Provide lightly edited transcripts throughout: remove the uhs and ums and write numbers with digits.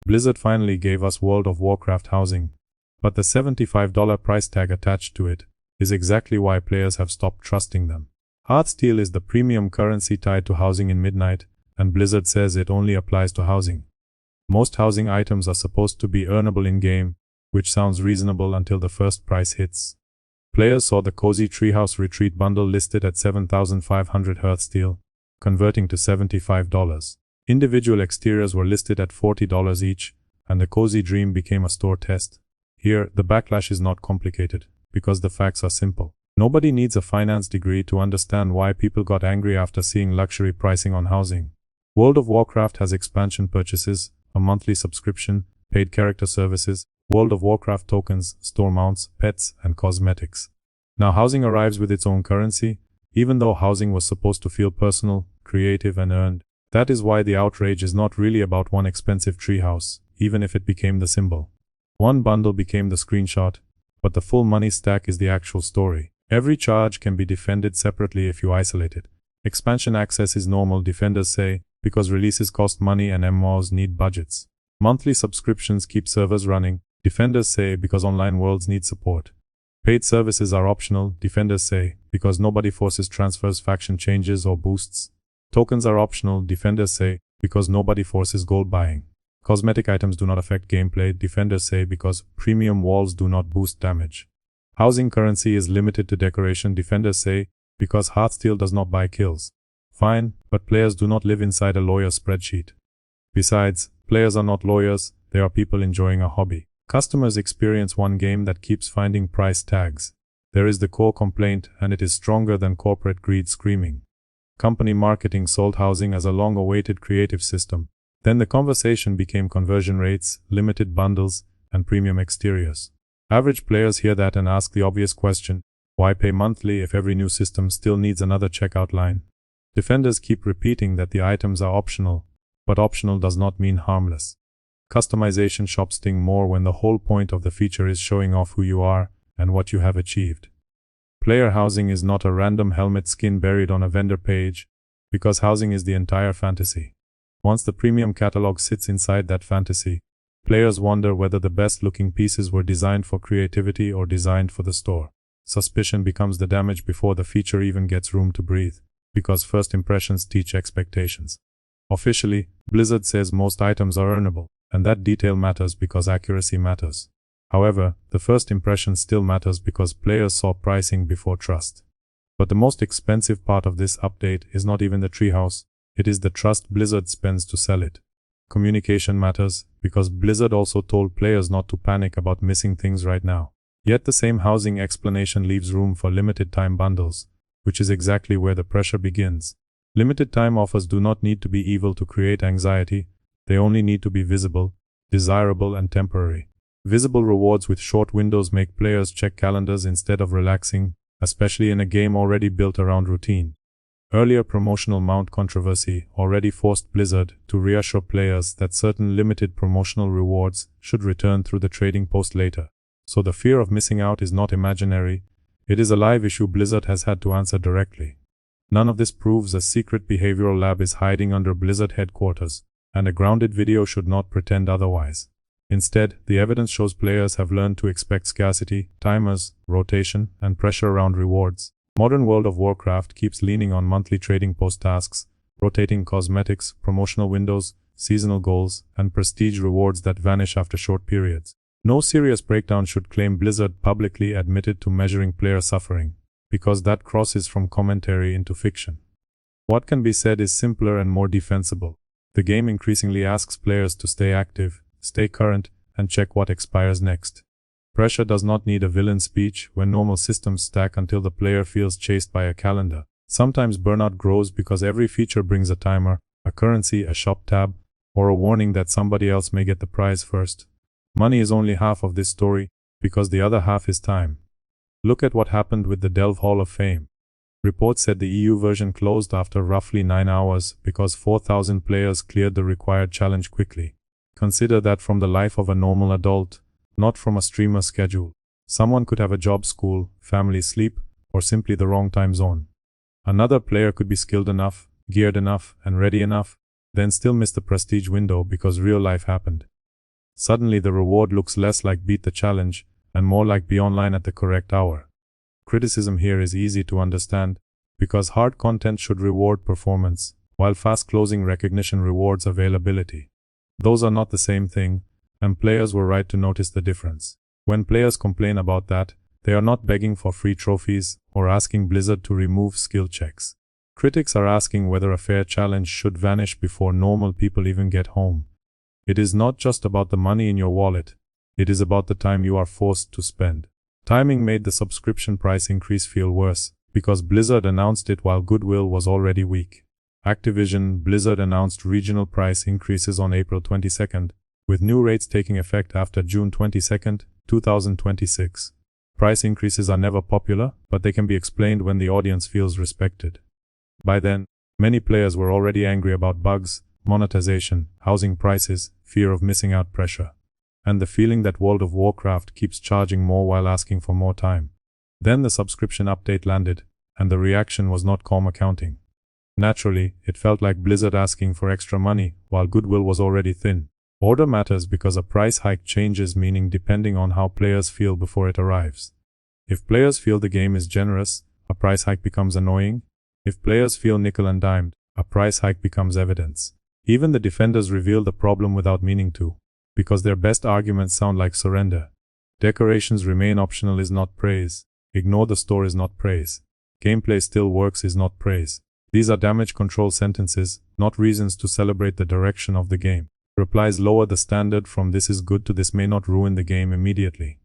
Blizzard finally gave us World of Warcraft housing. But the $75 price tag attached to it is exactly why players have stopped trusting them. Hearthsteel is the premium currency tied to housing in Midnight, and Blizzard says it only applies to housing. Most housing items are supposed to be earnable in-game, which sounds reasonable until the first price hits. Players saw the Cozy Treehouse Retreat bundle listed at $7,500 Hearthsteel, converting to $75. Individual exteriors were listed at $40 each, and the Cozy Dream became a store test. Here, the backlash is not complicated, because the facts are simple. Nobody needs a finance degree to understand why people got angry after seeing luxury pricing on housing. World of Warcraft has expansion purchases, a monthly subscription, paid character services, World of Warcraft tokens, store mounts, pets, and cosmetics. Now housing arrives with its own currency, even though housing was supposed to feel personal, creative, and earned. That is why the outrage is not really about one expensive treehouse, even if it became the symbol. One bundle became the screenshot, but the full money stack is the actual story. Every charge can be defended separately if you isolate it. Expansion access is normal, defenders say, because releases cost money and MMOs need budgets. Monthly subscriptions keep servers running, defenders say, because online worlds need support. Paid services are optional, defenders say, because nobody forces transfers, faction changes, or boosts. Tokens are optional, defenders say, because nobody forces gold buying. Cosmetic items do not affect gameplay, defenders say, because premium walls do not boost damage. Housing currency is limited to decoration, defenders say, because Hearthsteel does not buy kills. Fine, but players do not live inside a lawyer's spreadsheet. Besides, players are not lawyers, they are people enjoying a hobby. Customers experience one game that keeps finding price tags. There is the core complaint, and it is stronger than corporate greed screaming. Company marketing sold housing as a long-awaited creative system. Then the conversation became conversion rates, limited bundles, and premium exteriors. Average players hear that and ask the obvious question, why pay monthly if every new system still needs another checkout line? Defenders keep repeating that the items are optional, but optional does not mean harmless. Customization shops sting more when the whole point of the feature is showing off who you are and what you have achieved. Player housing is not a random helmet skin buried on a vendor page, because housing is the entire fantasy. Once the premium catalog sits inside that fantasy, players wonder whether the best-looking pieces were designed for creativity or designed for the store. Suspicion becomes the damage before the feature even gets room to breathe, because first impressions teach expectations. Officially, Blizzard says most items are earnable, and that detail matters because accuracy matters. However, the first impression still matters because players saw pricing before trust. But the most expensive part of this update is not even the treehouse, it is the trust Blizzard spends to sell it. Communication matters, because Blizzard also told players not to panic about missing things right now. Yet the same housing explanation leaves room for limited time bundles, which is exactly where the pressure begins. Limited time offers do not need to be evil to create anxiety, they only need to be visible, desirable, and temporary. Visible rewards with short windows make players check calendars instead of relaxing, especially in a game already built around routine. Earlier promotional mount controversy already forced Blizzard to reassure players that certain limited promotional rewards should return through the trading post later. So the fear of missing out is not imaginary, it is a live issue Blizzard has had to answer directly. None of this proves a secret behavioral lab is hiding under Blizzard headquarters, and a grounded video should not pretend otherwise. Instead, the evidence shows players have learned to expect scarcity, timers, rotation, and pressure around rewards. Modern World of Warcraft keeps leaning on monthly trading post tasks, rotating cosmetics, promotional windows, seasonal goals, and prestige rewards that vanish after short periods. No serious breakdown should claim Blizzard publicly admitted to measuring player suffering, because that crosses from commentary into fiction. What can be said is simpler and more defensible. The game increasingly asks players to stay active, stay current, and check what expires next. Pressure does not need a villain speech when normal systems stack until the player feels chased by a calendar. Sometimes burnout grows because every feature brings a timer, a currency, a shop tab, or a warning that somebody else may get the prize first. Money is only half of this story, because the other half is time. Look at what happened with the Delve Hall of Fame. Reports said the EU version closed after roughly 9 hours because 4,000 players cleared the required challenge quickly. Consider that from the life of a normal adult, not from a streamer schedule. Someone could have a job, school, family, sleep, or simply the wrong time zone. Another player could be skilled enough, geared enough, and ready enough, then still miss the prestige window because real life happened. Suddenly the reward looks less like beat the challenge and more like be online at the correct hour. Criticism here is easy to understand, because hard content should reward performance, while fast closing recognition rewards availability. Those are not the same thing, and players were right to notice the difference. When players complain about that, they are not begging for free trophies or asking Blizzard to remove skill checks. Critics are asking whether a fair challenge should vanish before normal people even get home. It is not just about the money in your wallet, it is about the time you are forced to spend. Timing made the subscription price increase feel worse, because Blizzard announced it while goodwill was already weak. Blizzard announced regional price increases on April 22nd, with new rates taking effect after June 22nd, 2026. Price increases are never popular, but they can be explained when the audience feels respected. By then, many players were already angry about bugs, monetization, housing prices, fear of missing out pressure, and the feeling that World of Warcraft keeps charging more while asking for more time. Then the subscription update landed, and the reaction was not calm accounting. Naturally, it felt like Blizzard asking for extra money while goodwill was already thin. Order matters because a price hike changes meaning depending on how players feel before it arrives. If players feel the game is generous, a price hike becomes annoying. If players feel nickel and dimed, a price hike becomes evidence. Even the defenders reveal the problem without meaning to, because their best arguments sound like surrender. Decorations remain optional is not praise. Ignore the store is not praise. Gameplay still works is not praise. These are damage control sentences, not reasons to celebrate the direction of the game. Replies lower the standard from this is good to this may not ruin the game immediately.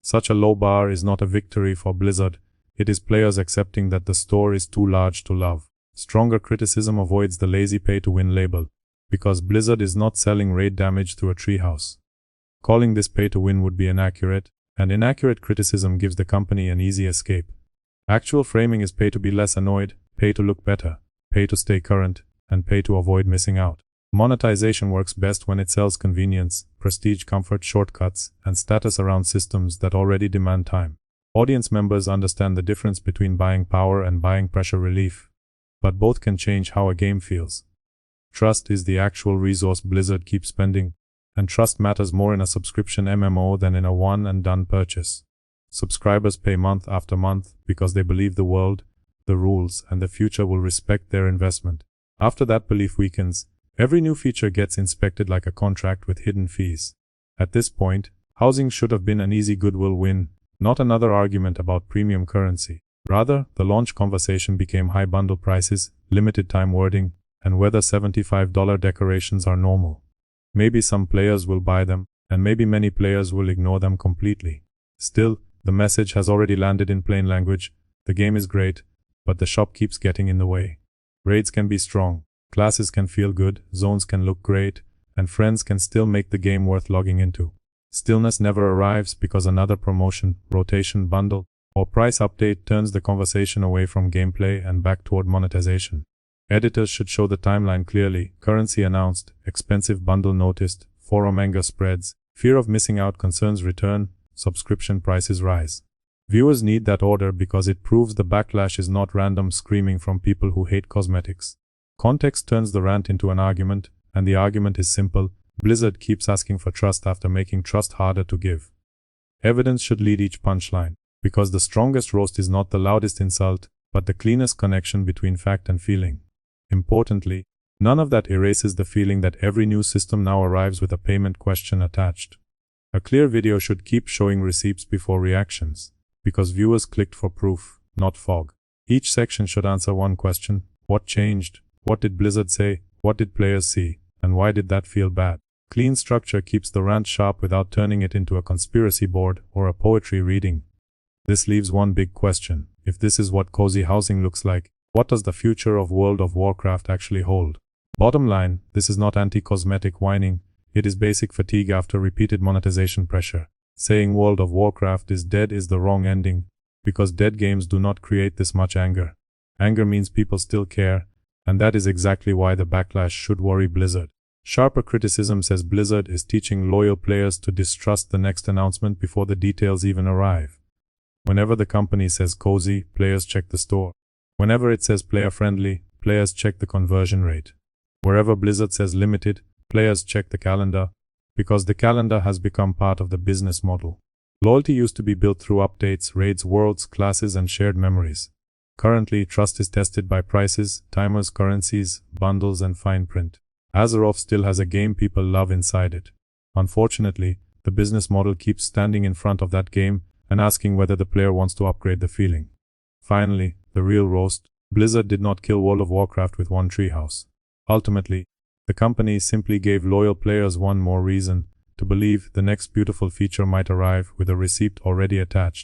Such a low bar is not a victory for Blizzard, it is players accepting that the store is too large to love. Stronger criticism avoids the lazy pay-to-win label, because Blizzard is not selling raid damage through a treehouse. Calling this pay-to-win would be inaccurate, and inaccurate criticism gives the company an easy escape. Actual framing is pay to be less annoyed, pay to look better, pay to stay current, and pay to avoid missing out. Monetization works best when it sells convenience, prestige, comfort, shortcuts, and status around systems that already demand time. Audience members understand the difference between buying power and buying pressure relief, but both can change how a game feels. Trust is the actual resource Blizzard keeps spending, and trust matters more in a subscription MMO than in a one-and-done purchase. Subscribers pay month after month because they believe the world, the rules, and the future will respect their investment. After that belief weakens, every new feature gets inspected like a contract with hidden fees. At this point, housing should have been an easy goodwill win, not another argument about premium currency. Rather, the launch conversation became high bundle prices, limited time wording, and whether $75 decorations are normal. Maybe some players will buy them, and maybe many players will ignore them completely. Still, the message has already landed in plain language. The game is great, but the shop keeps getting in the way. Raids can be strong, classes can feel good, zones can look great, and friends can still make the game worth logging into. Stillness never arrives because another promotion, rotation, bundle, or price update turns the conversation away from gameplay and back toward monetization. Editors should show the timeline clearly, currency announced, expensive bundle noticed, forum anger spreads, fear of missing out concerns return, subscription prices rise. Viewers need that order because it proves the backlash is not random screaming from people who hate cosmetics. Context turns the rant into an argument, and the argument is simple. Blizzard keeps asking for trust after making trust harder to give. Evidence should lead each punchline, because the strongest roast is not the loudest insult, but the cleanest connection between fact and feeling. Importantly, none of that erases the feeling that every new system now arrives with a payment question attached. A clear video should keep showing receipts before reactions, because viewers clicked for proof, not fog. Each section should answer one question: what changed? What did Blizzard say? What did players see? And why did that feel bad? Clean structure keeps the rant sharp without turning it into a conspiracy board or a poetry reading. This leaves one big question: if this is what cozy housing looks like, what does the future of World of Warcraft actually hold? Bottom line, this is not anti-cosmetic whining, it is basic fatigue after repeated monetization pressure. Saying World of Warcraft is dead is the wrong ending, because dead games do not create this much anger. Anger means people still care, and that is exactly why the backlash should worry Blizzard. Sharper criticism says Blizzard is teaching loyal players to distrust the next announcement before the details even arrive. Whenever the company says cozy, players check the store. Whenever it says player-friendly, players check the conversion rate. Wherever Blizzard says limited, players check the calendar. because the calendar has become part of the business model. Loyalty used to be built through updates, raids, worlds, classes, and shared memories. Currently, trust is tested by prices, timers, currencies, bundles, and fine print. Azeroth still has a game people love inside it. Unfortunately, the business model keeps standing in front of that game and asking whether the player wants to upgrade the feeling. Finally, the real roast: Blizzard did not kill World of Warcraft with one treehouse. Ultimately, the company simply gave loyal players one more reason to believe the next beautiful feature might arrive with a receipt already attached.